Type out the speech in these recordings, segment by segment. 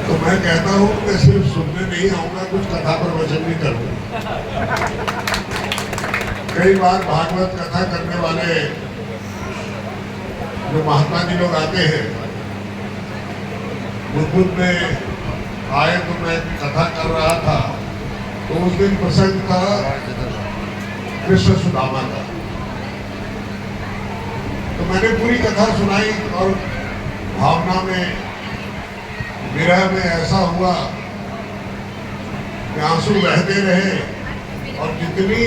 तो मैं कहता हूँ मैं सिर्फ सुनने नहीं आऊंगा, कुछ कथा प्रवचन भी करूंगा। कई बार भागवत कथा करने वाले जो महात्मा जी लोग आते हैं, बुद्ध में आए तो मैं कथा कर रहा था, तो उस दिन प्रसंग था कृष्ण सुदामा का। तो मैंने पूरी कथा सुनाई और भावना में, विरह में ऐसा हुआ कि आंसू बहते रहे और जितनी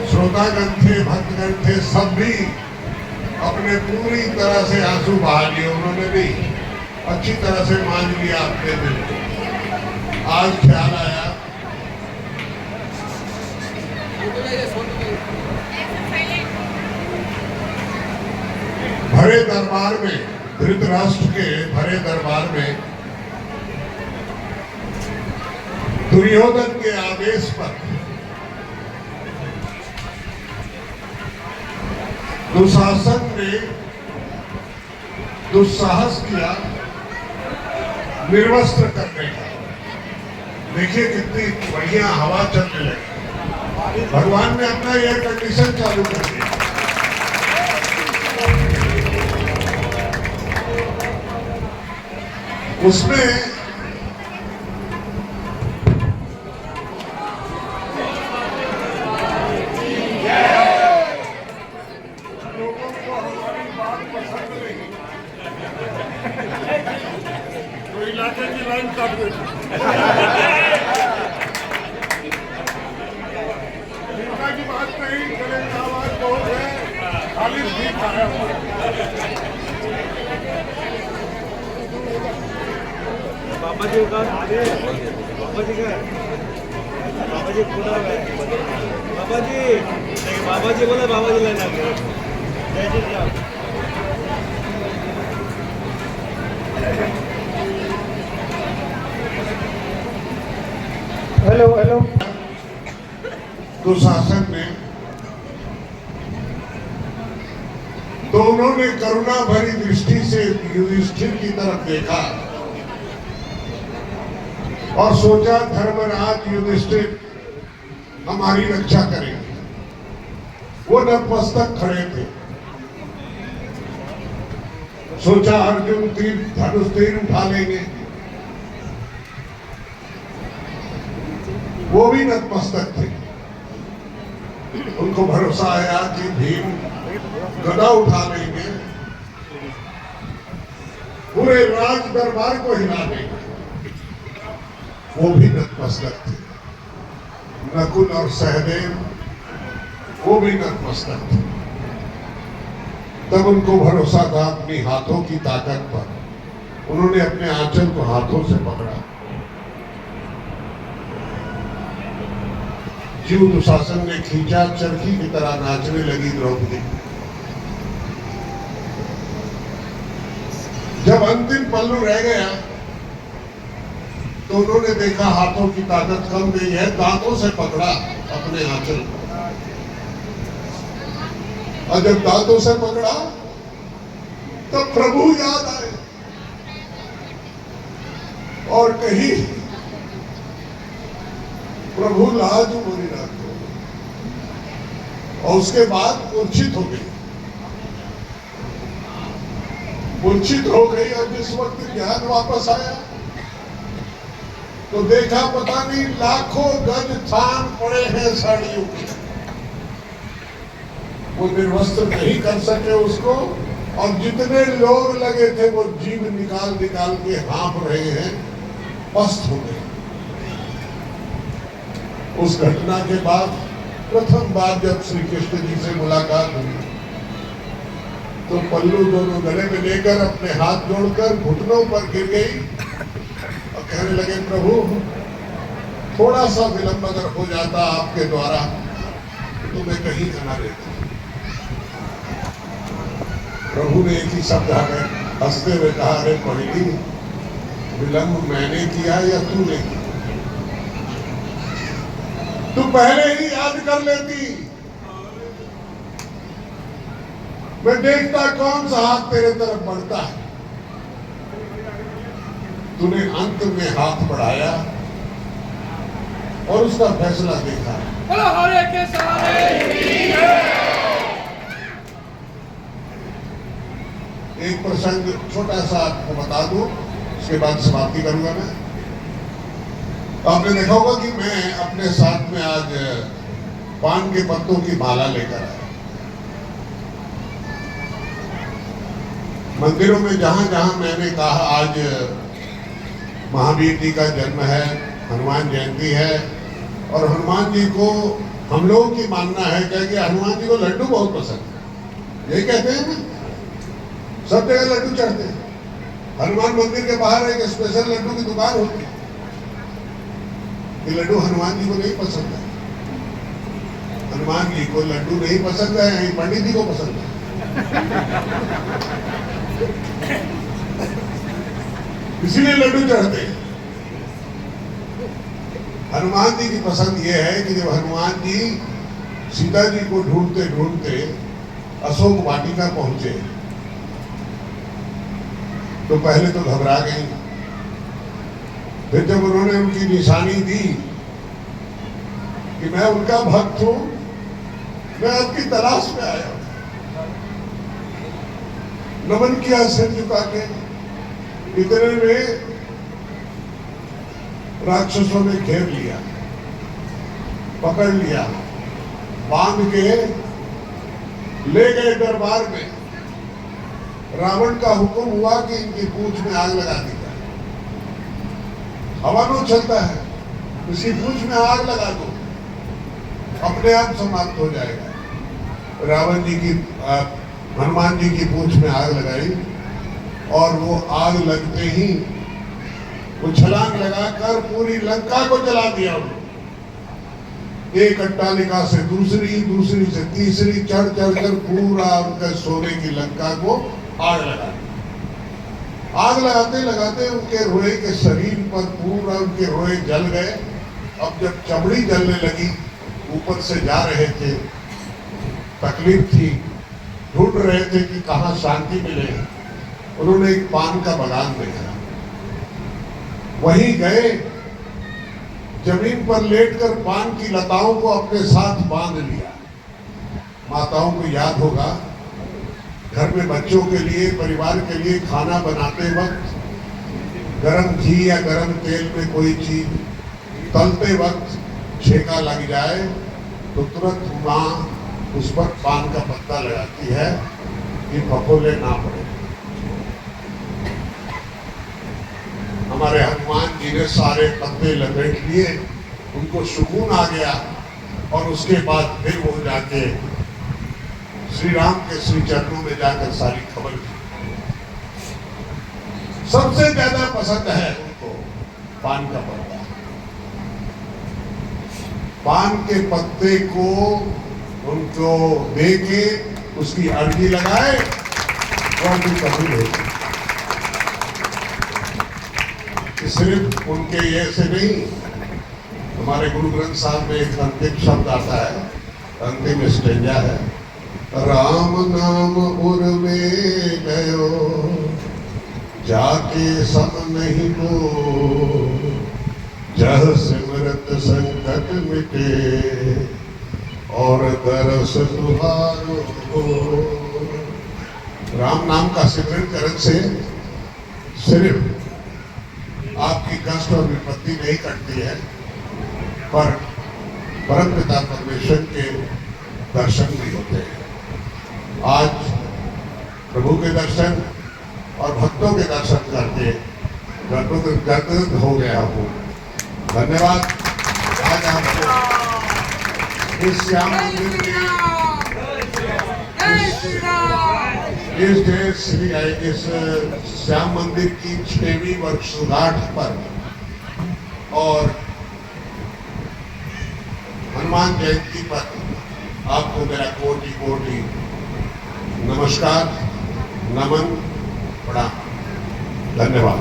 श्रोतागण थे, भक्तगण थे, सब भी अपने पूरी तरह से आंसू बहा लिए। उन्होंने भी अच्छी तरह से मान लिया अपने दिल को। आज ख्याल आया भरे दरबार में, धृतराष्ट्र के भरे दरबार में दुर्योधन के आदेश पर दुशासन ने दुस्साहस किया निर्वस्त्र करने का। देखिए कितनी बढ़िया हवा चलने लगी। भगवान ने अपना एयर कंडीशन चालू कर दिया। उसमें इलाके की लाइन काट गई। चिंता की बात नहीं, गले की आवाज बहुत है, खाली ठीक आया। बाबा जी का बाबा जी का बाबा जी पूरा है। बाबा जी बोले बाबा जी लेना जय जी साहब। Hello hello. दुशासन ने, तो उन्होंने करुणा भरी दृष्टि से युधिष्ठिर की तरफ देखा और सोचा धर्मराज युधिष्ठिर हमारी रक्षा करेंगे। वो नतमस्तक खड़े थे। सोचा अर्जुन तीर धनुष तीर उठा लेंगे, वो भी नतमस्तक थे। उनको भरोसा आया कि भीम गदा उठा लेंगे, पूरे राज दरबार को हिला देंगे। वो भी नतमस्तक थे। नकुल और सहदेव वो भी नतमस्तक थे। तब उनको भरोसा था अपनी हाथों की ताकत पर। उन्होंने अपने आंचल को हाथों से पकड़ा। जीव दुशासन ने खींचा, चरखी की तरह नाचने लगी द्रौपदी। जब अंतिम पल्लू रह गया तो उन्होंने देखा हाथों की ताकत कम गई है, दांतों से पकड़ा अपने आंचल को। और जब दांतों से पकड़ा तो प्रभु याद आए और कही प्रभु लाज मोरी रखो। और उसके बाद मूर्छित हो गई। मूर्छित हो गई और जिस वक्त ज्ञान वापस आया तो देखा पता नहीं लाखों गज थान पड़े हैं साड़ियों के। वो निर्वस्त्र नहीं कर सके उसको, और जितने लोग लगे थे वो जीभ निकाल निकाल के हाँफ रहे हैं, पस्त हो गए। उस घटना के बाद प्रथम बार जब श्री कृष्ण जी से मुलाकात हुई तो पल्लू दोनों गले में लेकर अपने हाथ जोड़कर घुटनों पर गिर गई और कहने लगे प्रभु थोड़ा सा विलंब अगर हो जाता आपके द्वारा तो मैं कहीं जाना रहता। प्रभु ने एक ही शब्द हंसते हुए कहा, अरे पहिली विलंब मैंने किया या तूने किया? तू पहले ही याद कर लेती, मैं देखता कौन सा हाथ तेरे तरफ बढ़ता है। तूने अंत में हाथ बढ़ाया और उसका फैसला देखा। बोलो हरे के सहारे। एक प्रसंग छोटा सा आपको बता दूं, उसके बाद समाप्ति करूंगा मैं। आपने देखा होगा कि मैं अपने साथ में आज पान के पत्तों की माला लेकर आया। मंदिरों में जहां जहां मैंने कहा आज महावीर जी का जन्म है, हनुमान जयंती है, और हनुमान जी को हम लोगों की मानना है कि हनुमान जी को लड्डू बहुत पसंद है, यही कहते हैं ना, सब जगह लड्डू चढ़ते हैं। हनुमान मंदिर के बाहर एक स्पेशल लड्डू की दुकान होती है। ये लड्डू हनुमान जी को नहीं पसंद है, हनुमान जी को लड्डू नहीं पसंद है, यही पंडित जी को पसंद है। इसीलिए लड्डू चढ़ते हैं। हनुमान जी की पसंद यह है कि जब हनुमान जी सीता जी को ढूंढते ढूंढते अशोक वाटिका पहुंचे तो पहले तो घबरा गई, फिर जब उन्होंने उनकी निशानी दी कि मैं उनका भक्त हूं, मैं आपकी तलाश में आया हूं, नमन किया सिर झुका के। इतने में राक्षसों ने घेर लिया, पकड़ लिया, बांध के ले गए दरबार में। रावण का हुक्म हुआ कि इनकी पूंछ में आग लगा दी जाए। हवा में चलता है, इसकी पूंछ में आग लगा दो, अपने आप समाप्त हो जाएगा। रावण जी की हनुमान जी की पूंछ में आग लगाई और वो आग लगते ही वो छलांग लगाकर पूरी लंका को जला दिया उन्होंने। एक अट्टालिका से दूसरी, दूसरी से तीसरी, चढ़ चढ़कर पूरा उनके सोने की लंका को आग लगा दी। आग लगाते लगाते उनके रोए के शरीर पर पूरा उनके रोए जल गए। अब जब चमड़ी जलने लगी, ऊपर से जा रहे थे, तकलीफ थी, ढूंढ रहे थे कि कहाँ शांति मिले। उन्होंने एक पान का बागान देखा, वहीं गए, जमीन पर लेटकर पान की लताओं को अपने साथ बांध लिया। माताओं को याद होगा, घर में बच्चों के लिए, परिवार के लिए खाना बनाते वक्त गरम घी या गरम तेल में कोई चीज तलते वक्त छेका लग जाए तो तुरंत माँ उस पर पान का पत्ता लगाती है कि फफोले ना पड़े। हमारे हनुमान जी ने सारे पत्ते लपेट लिए, उनको सुकून आ गया और उसके बाद फिर वो जाके श्री राम के श्री चरणों में जाकर सारी खबर की। सबसे ज्यादा पसंद है उनको पान का पत्ता। पान के पत्ते को उनको दे के उसकी अर्जी लगाए और भी कबूल होगी। सिर्फ उनके ये से नहीं, हमारे गुरु ग्रंथ साहब में एक अंतिम शब्द आता है, अंतिम स्टेंजा है, राम नाम उर में गयो जाके सब नहीं को, जह सिमरत संकट मिटे और दरस तुहारो हो। राम नाम का सिमरन करने से सिर्फ आपकी कष्ट और विपत्ति नहीं कटती है, पर परमपिता परमेश्वर के दर्शन भी होते हैं। आज प्रभु के दर्शन और भक्तों के दर्शन करके गदगद हो गया हूँ। धन्यवाद। आज आपको इस श्याम मंदिर की इस श्याम मंदिर की 6वीं वर्षगांठ पर और हनुमान जयंती पर आपको मेरा कोटि कोटि नमस्कार, नमन, प्रणाम। धन्यवाद।